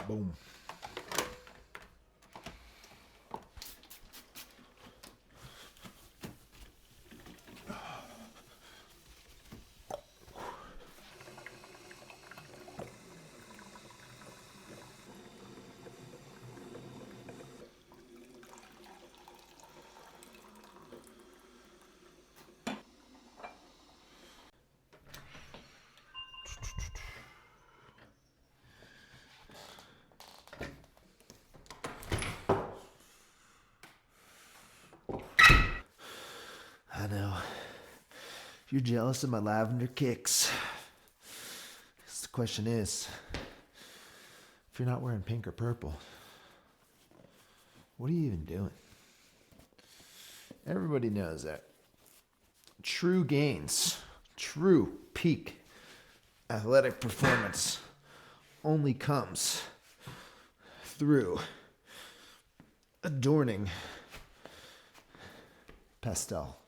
Boom. I know. You're jealous of my lavender kicks. The question is, if you're not wearing pink or purple, what are you even doing? Everybody knows that true gains, true peak athletic performance only comes through adorning pastel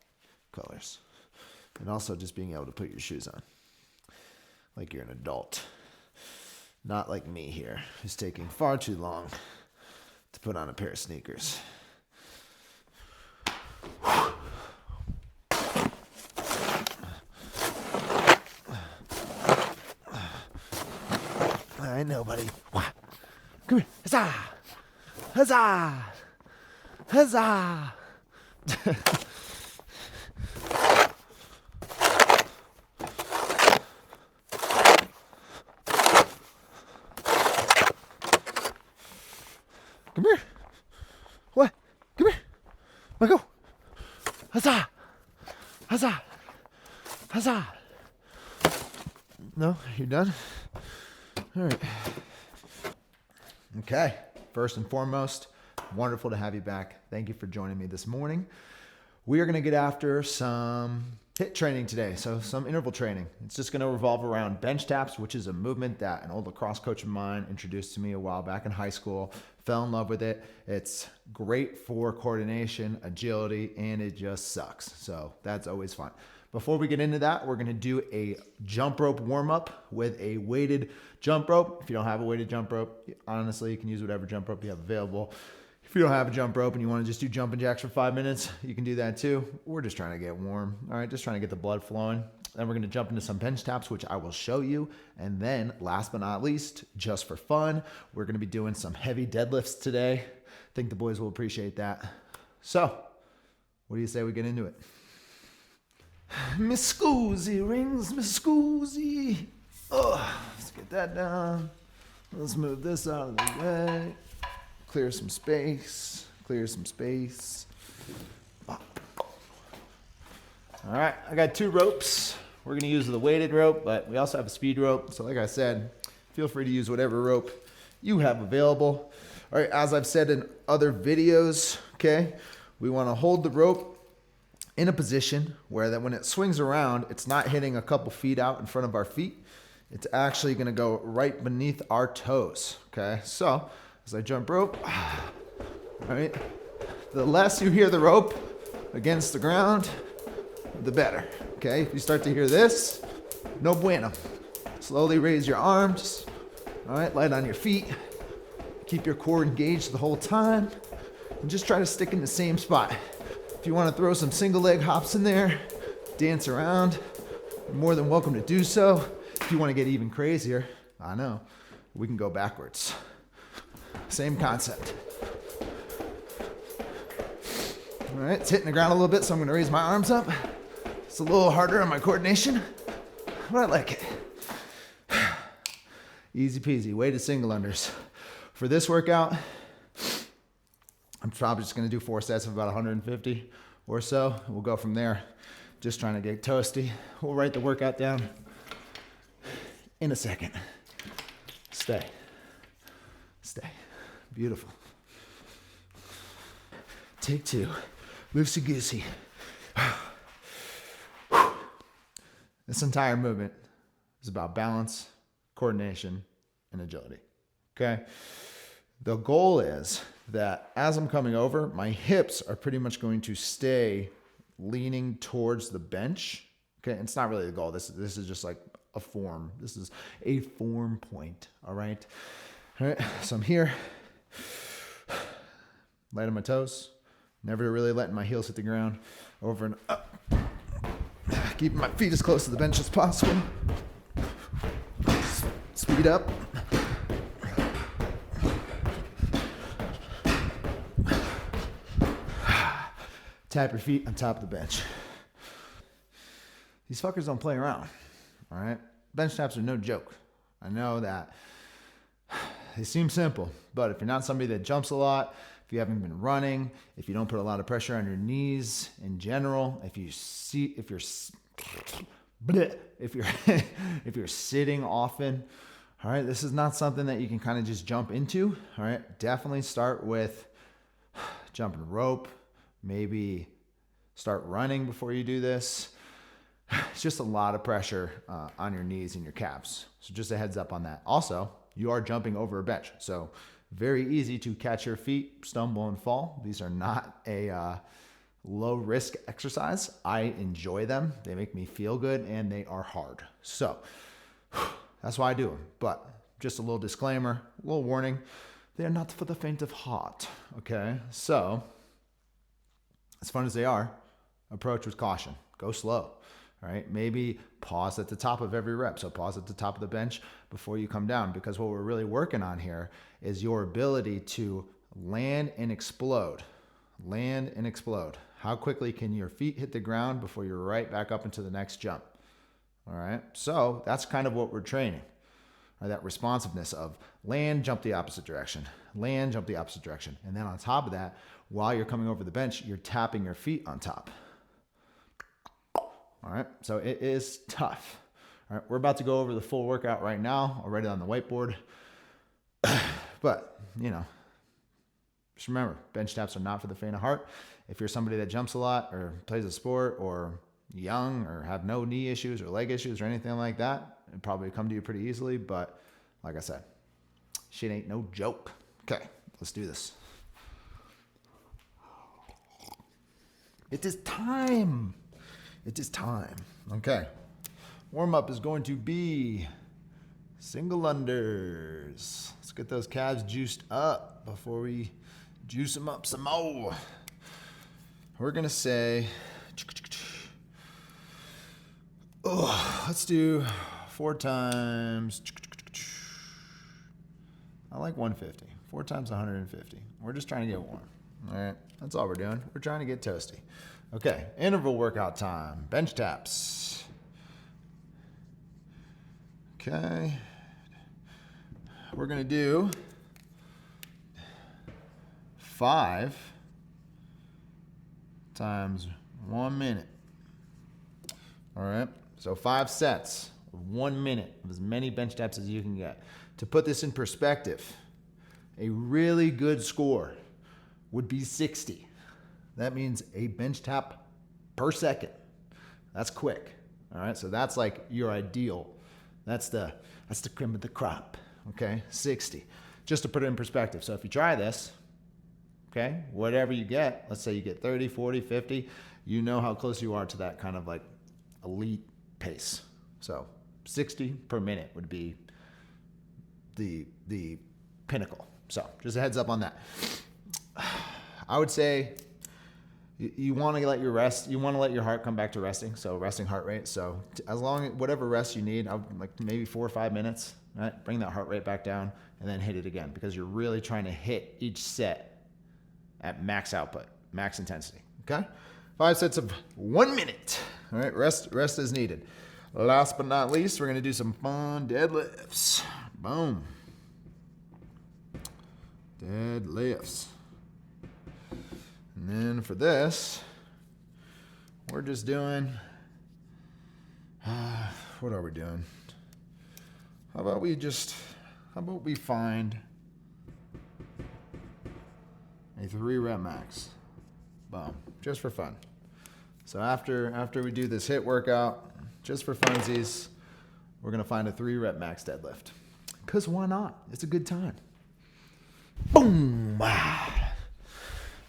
colors and also just being able to put your shoes on like you're an adult, not like me here who's taking far too long to put on a pair of sneakers. I know, buddy. Come here. Huzzah! Huzzah! Huzzah! Come here. What? Come here. Let go. Huzzah! Huzzah! Huzzah! No? You're done? All right. Okay. First and foremost, wonderful to have you back. Thank you for joining me this morning. We are going to get after some HIIT training today, so some interval training. It's just going to revolve around bench taps, which is a movement that an old lacrosse coach of mine introduced to me a while back in high school. Fell in love with it. It's great for coordination, agility, and it just sucks. So that's always fun. Before we get into that, we're going to do a jump rope warm up with a weighted jump rope. If you don't have a weighted jump rope, honestly, you can use whatever jump rope you have available. If you don't have a jump rope and you want to just do jumping jacks for 5 minutes, you can do that too. We're just trying to get warm. All right, just trying to get the blood flowing. Then we're going to jump into some bench taps, which I will show you. And then last but not least, just for fun, we're going to be doing some heavy deadlifts today. I think the boys will appreciate that. So, what do you say we get into it? Miss Scoozy rings, Miss Scoozy. Oh, let's get that down. Let's move this out of the way. Clear some space. Clear some space. All right, I got 2 ropes. We're going to use the weighted rope, but we also have a speed rope. So like I said, feel free to use whatever rope you have available. All right, as I've said in other videos, okay, we want to hold the rope in a position where that when it swings around, it's not hitting a couple feet out in front of our feet. It's actually going to go right beneath our toes, okay? So as I jump rope, all right, the less you hear the rope against the ground, the better, okay? If you start to hear this, no bueno. Slowly raise your arms, all right, light on your feet. Keep your core engaged the whole time, and just try to stick in the same spot. If you want to throw some single leg hops in there, dance around, you're more than welcome to do so. If you want to get even crazier, I know, we can go backwards. Same concept. All right, it's hitting the ground a little bit, so I'm going to raise my arms up. It's a little harder on my coordination, but I like it. Easy peasy, weighted single unders. For this workout, I'm probably just going to do 4 sets of about 150 or so. We'll go from there. Just trying to get toasty. We'll write the workout down in a second. Stay. Stay. Beautiful. Take 2. Loosey-goosey. This entire movement is about balance, coordination, and agility. Okay? The goal is that as I'm coming over, my hips are pretty much going to stay leaning towards the bench. Okay, it's not really the goal. This is just like a form. This is a form point, all right? All right, so I'm here, light on my toes, never really letting my heels hit the ground, over and up, keeping my feet as close to the bench as possible. Speed up. Tap your feet on top of the bench. These fuckers don't play around, all right? Bench taps are no joke. I know that they seem simple, but if you're not somebody that jumps a lot, if you haven't been running, if you don't put a lot of pressure on your knees in general, if you're sitting often, all right, this is not something that you can kind of just jump into, all right? Definitely start with jumping rope, maybe start running before you do this. It's just a lot of pressure on your knees and your calves. So just a heads up on that. Also, you are jumping over a bench. So very easy to catch your feet, stumble, and fall. These are not a low risk exercise. I enjoy them. They make me feel good and they are hard. So that's why I do them. But just a little disclaimer, a little warning. They are not for the faint of heart. Okay. So as fun as they are, approach with caution. Go slow. All right, maybe pause at the top of every rep. So pause at the top of the bench before you come down, because what we're really working on here is your ability to land and explode. Land and explode. How quickly can your feet hit the ground before you're right back up into the next jump? All right, so that's kind of what we're training. Or that responsiveness of land, jump the opposite direction. Land, jump the opposite direction. And then on top of that, while you're coming over the bench, you're tapping your feet on top. All right, so it is tough. All right, we're about to go over the full workout right now. I'll write it on the whiteboard. But, you know, just remember, bench taps are not for the faint of heart. If you're somebody that jumps a lot or plays a sport or young or have no knee issues or leg issues or anything like that, it'd probably come to you pretty easily. But like I said, shit ain't no joke. Okay, let's do this. It is time. It is time. Okay. Warm up is going to be single unders. Let's get those calves juiced up before we juice them up some more. We're going to say, let's do 4 times. I like 150. 4 times 150. We're just trying to get warm. All right. That's all we're doing. We're trying to get toasty. Okay, interval workout time, bench taps. Okay, we're gonna do 5 times 1 minute. All right, so 5 sets of 1 minute of as many bench taps as you can get. To put this in perspective, a really good score would be 60. That means a bench tap per second. That's quick. All right, so that's like your ideal. That's the cream of the crop. Okay, 60. Just to put it in perspective. So if you try this, okay, whatever you get, let's say you get 30, 40, 50, you know how close you are to that kind of like elite pace. So 60 per minute would be the pinnacle. So just a heads up on that. I would say you want to let your rest. You want to let your heart come back to resting. So resting heart rate. So as long as whatever rest you need, like maybe 4 or 5 minutes, right? Bring that heart rate back down and then hit it again, because you're really trying to hit each set at max output, max intensity. Okay, 5 sets of 1 minute. All right, rest is needed. Last but not least, we're gonna do some fun deadlifts. Boom. Deadlifts. And then for this, we're just doing, what are we doing? How about we find a 3 rep max? Boom, just for fun. So after we do this HIIT workout, just for funsies, we're gonna find a 3 rep max deadlift. Cause why not? It's a good time. Boom.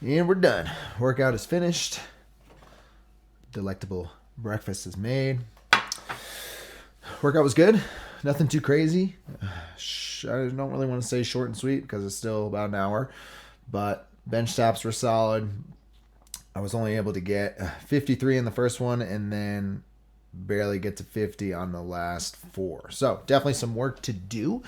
And we're done. Workout is finished. Delectable breakfast is made. Workout was good. Nothing too crazy. I don't really want to say short and sweet because it's still about an hour, but bench stops were solid. I was only able to get 53 in the first one and then barely get to 50 on the last 4. So definitely some work to do.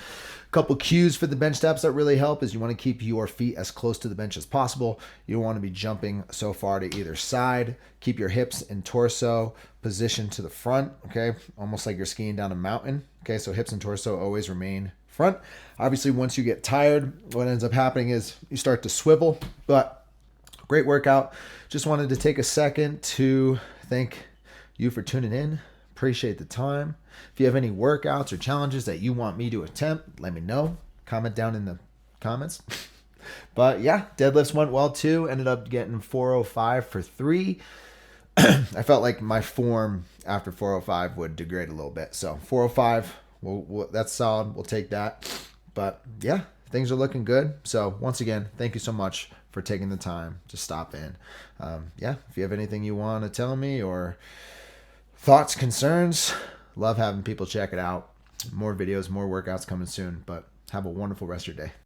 A couple cues for the bench steps that really help is you want to keep your feet as close to the bench as possible. You don't want to be jumping so far to either side. Keep your hips and torso positioned to the front, okay? Almost like you're skiing down a mountain, okay? So hips and torso always remain front. Obviously, once you get tired, what ends up happening is you start to swivel, but great workout. Just wanted to take a second to thank you for tuning in. Appreciate the time. If you have any workouts or challenges that you want me to attempt, let me know. Comment down in the comments. But yeah, deadlifts went well too. Ended up getting 405 for 3. I felt like my form after 405 would degrade a little bit. So 405, that's solid. We'll take that. But yeah, things are looking good. So once again, thank you so much for taking the time to stop in. Yeah, if you have anything you want to tell me or thoughts, concerns, love having people check it out. More videos, more workouts coming soon. But have a wonderful rest of your day.